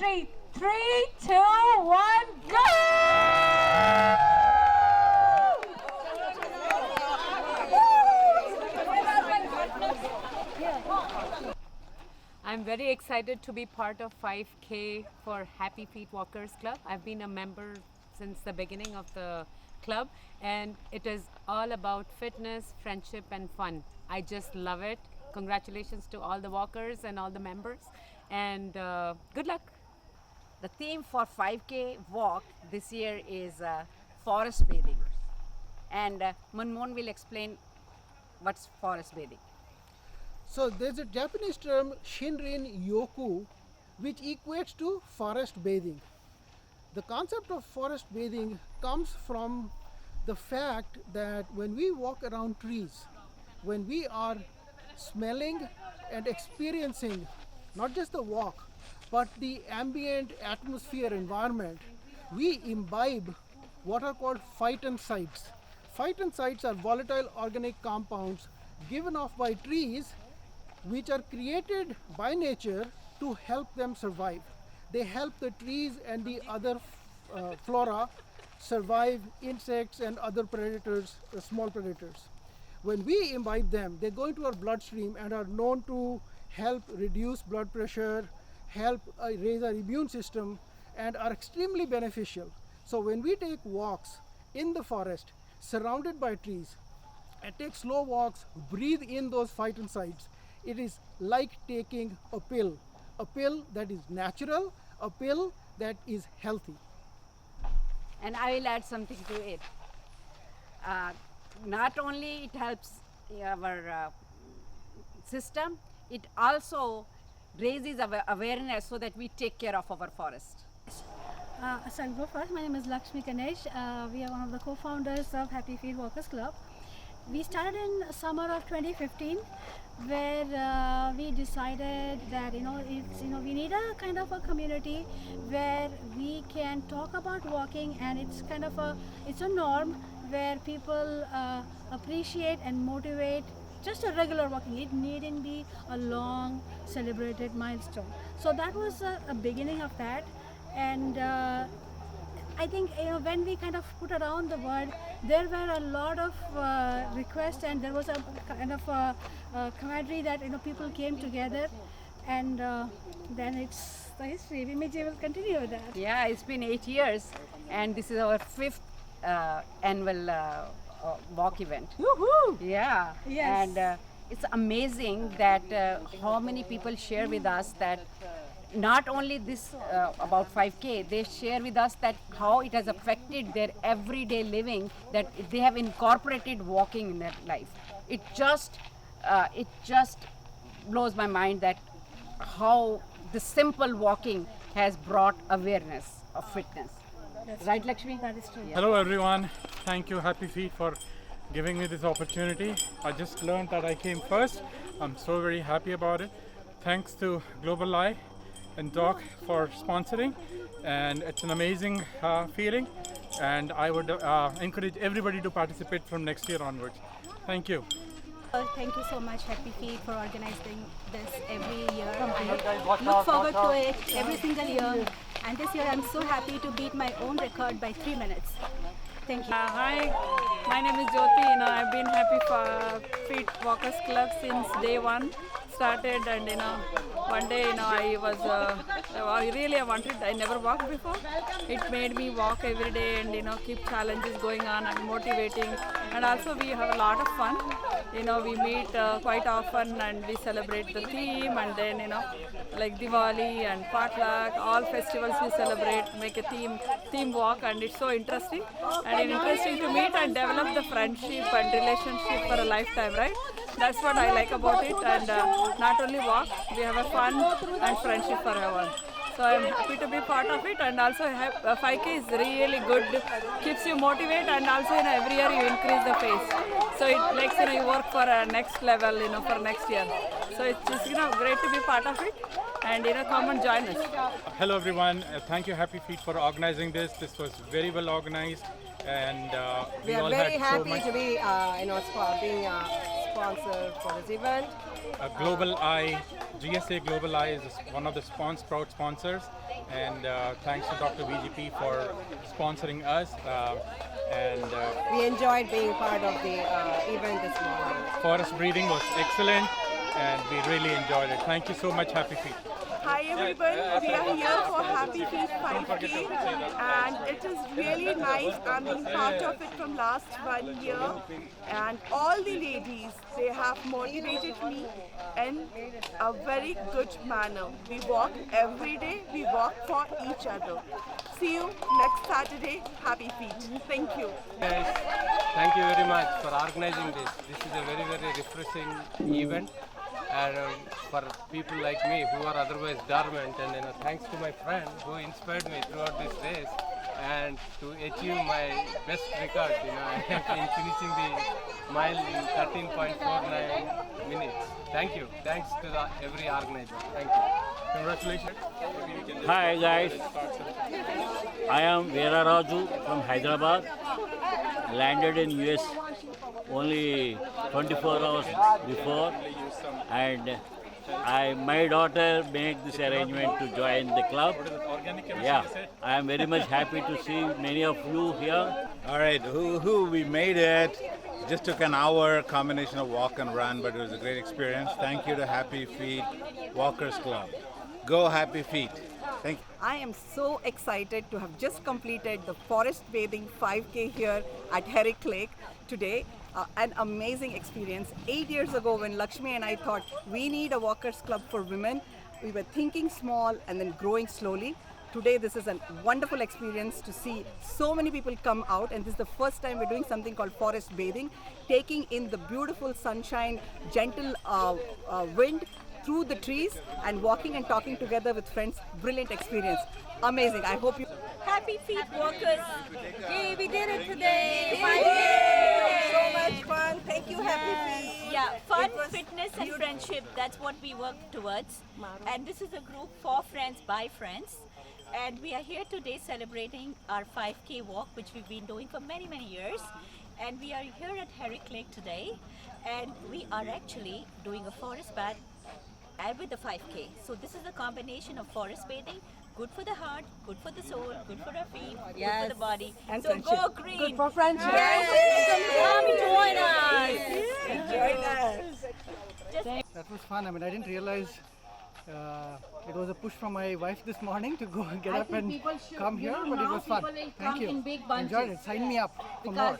street. 3, 2, 1, go! I'm very excited to be part of 5K for Happy Feet Walkers Club. I've been a member since the beginning of the club, and it is all about fitness, friendship, and fun. I just love it. Congratulations to all the walkers and all the members, and good luck. The theme for 5K walk this year is forest bathing. And Manmohan will explain what's forest bathing. So there's a Japanese term Shinrin Yoku, which equates to forest bathing. The concept of forest bathing comes from the fact that when we walk around trees, when we are smelling and experiencing not just the walk, but the ambient atmosphere environment, we imbibe what are called phytoncides. Phytoncides are volatile organic compounds given off by trees which are created by nature to help them survive. They help the trees and the other flora survive insects and other predators, small predators. When we imbibe them, they go into our bloodstream and are known to help reduce blood pressure, help raise our immune system, and are extremely beneficial. So when we take walks in the forest, surrounded by trees, and take slow walks, breathe in those phytoncides, it is like taking a pill that is natural, a pill that is healthy. And I will add something to it. Not only it helps our system, it also raises our awareness so that we take care of our forest. So I'll go first. My name is Lakshmi Ganesh. We are one of the co-founders of Happy Feet Walkers Club. We started in summer of 2015, where we decided that we need a kind of a community where we can talk about walking, and it's a norm where people appreciate and motivate just a regular walking. It needn't be a long celebrated milestone. So that was a beginning of that, and I think when we kind of put around the word, there were a lot of requests, and there was a kind of camaraderie that people came together, and then it's the history. Vimiji will continue with that. Yeah, it's been 8 years, and this is our 5th annual walk event. Woohoo! Yeah, Yes. and it's amazing that how many people share with us that not only this about 5K, they share with us that how it has affected their everyday living, that they have incorporated walking in their life. It just blows my mind that how the simple walking has brought awareness of fitness. Right, Lakshmi? That is true. Hello everyone, thank you Happy Feet for giving me this opportunity. I just learned that I came first. I'm so very happy about it. Thanks to Global Eye and Doc for sponsoring, and it's an amazing feeling, and I would encourage everybody to participate from next year onwards. Thank you. Thank you so much, Happy Feet, for organizing this every year. I look forward to it every single year. And this year I'm so happy to beat my own record by 3 minutes. Thank you. Hi, my name is Jyoti. I've been Happy Feet Walkers Club since day one. Started, and one day I was I never walked before. It made me walk every day and keep challenges going on and motivating, and also we have a lot of fun. We meet quite often and we celebrate the theme, and then like Diwali and Potluck, all festivals we celebrate, make a theme walk, and it's so interesting and interesting to meet and develop the friendship and relationship for a lifetime, right? That's what I like about it, and not only walk, we have a fun and friendship forever. So I'm happy to be part of it, and also 5K is really good, keeps you motivated, and also every year you increase the pace. So it makes you work for a next level, for next year. So it's just great to be part of it, and come and join us. Hello everyone, thank you Happy Feet for organizing this. This was very well organized, and we are all very had so happy much. to be being sponsor for this event. Global Eye GSA Global Eye is one of the proud sponsors, and thanks to Dr. VGP for sponsoring us. We enjoyed being part of the event this morning. Forest breathing was excellent, and we really enjoyed it. Thank you so much, Happy Feet. Hi everyone, we are here for Happy Feet 5K and it is really nice. I'm being part of it from last 1 year and all the ladies, they have motivated me in a very good manner. We walk every day, we walk for each other. See you next Saturday, Happy Feet. Thank you. Guys, thank you very much for organizing this. This is a very, very refreshing event. And for people like me who are otherwise dormant, and thanks to my friend who inspired me throughout this race and to achieve my best record, in finishing the mile in 13.49 minutes. Thank you. Thanks to every organizer. Thank you. Congratulations. Hi guys, I am Veera Raju from Hyderabad. Landed in US only 24 hours before, and my daughter made this arrangement to join the club. Yeah, I am very much happy to see many of you here. All right, we made it. Just took an hour, combination of walk and run, but it was a great experience. Thank you to Happy Feet Walkers Club. Go Happy Feet. Thank you. I am so excited to have just completed the forest bathing 5K here at Herrick Lake today. An amazing experience. 8 years ago when Lakshmi and I thought we need a walkers club for women, we were thinking small and then growing slowly. Today this is a wonderful experience to see so many people come out, and this is the first time we're doing something called forest bathing, taking in the beautiful sunshine, gentle wind through the trees and walking and talking together with friends. Brilliant experience. Amazing. I hope you... Happy Feet Walkers! Yay, we did it today! So much fun. Thank you, Happy Feet. Yeah, fun, fitness and friendship, that's what we work towards. And this is a group for friends, by friends. And we are here today celebrating our 5K walk, which we've been doing for many, many years. And we are here at Herrick Lake today. And we are actually doing a forest bath with the 5K. So this is a combination of forest bathing, good for the heart, good for the soul, good for our feet, good for the body. And so friendship. go green. Good for friendship. Come join us. Join us. That was fun. I mean, I didn't realize it was a push from my wife this morning to go get up and come here, but it was fun. Thank you. Enjoyed it. Sign me up for more.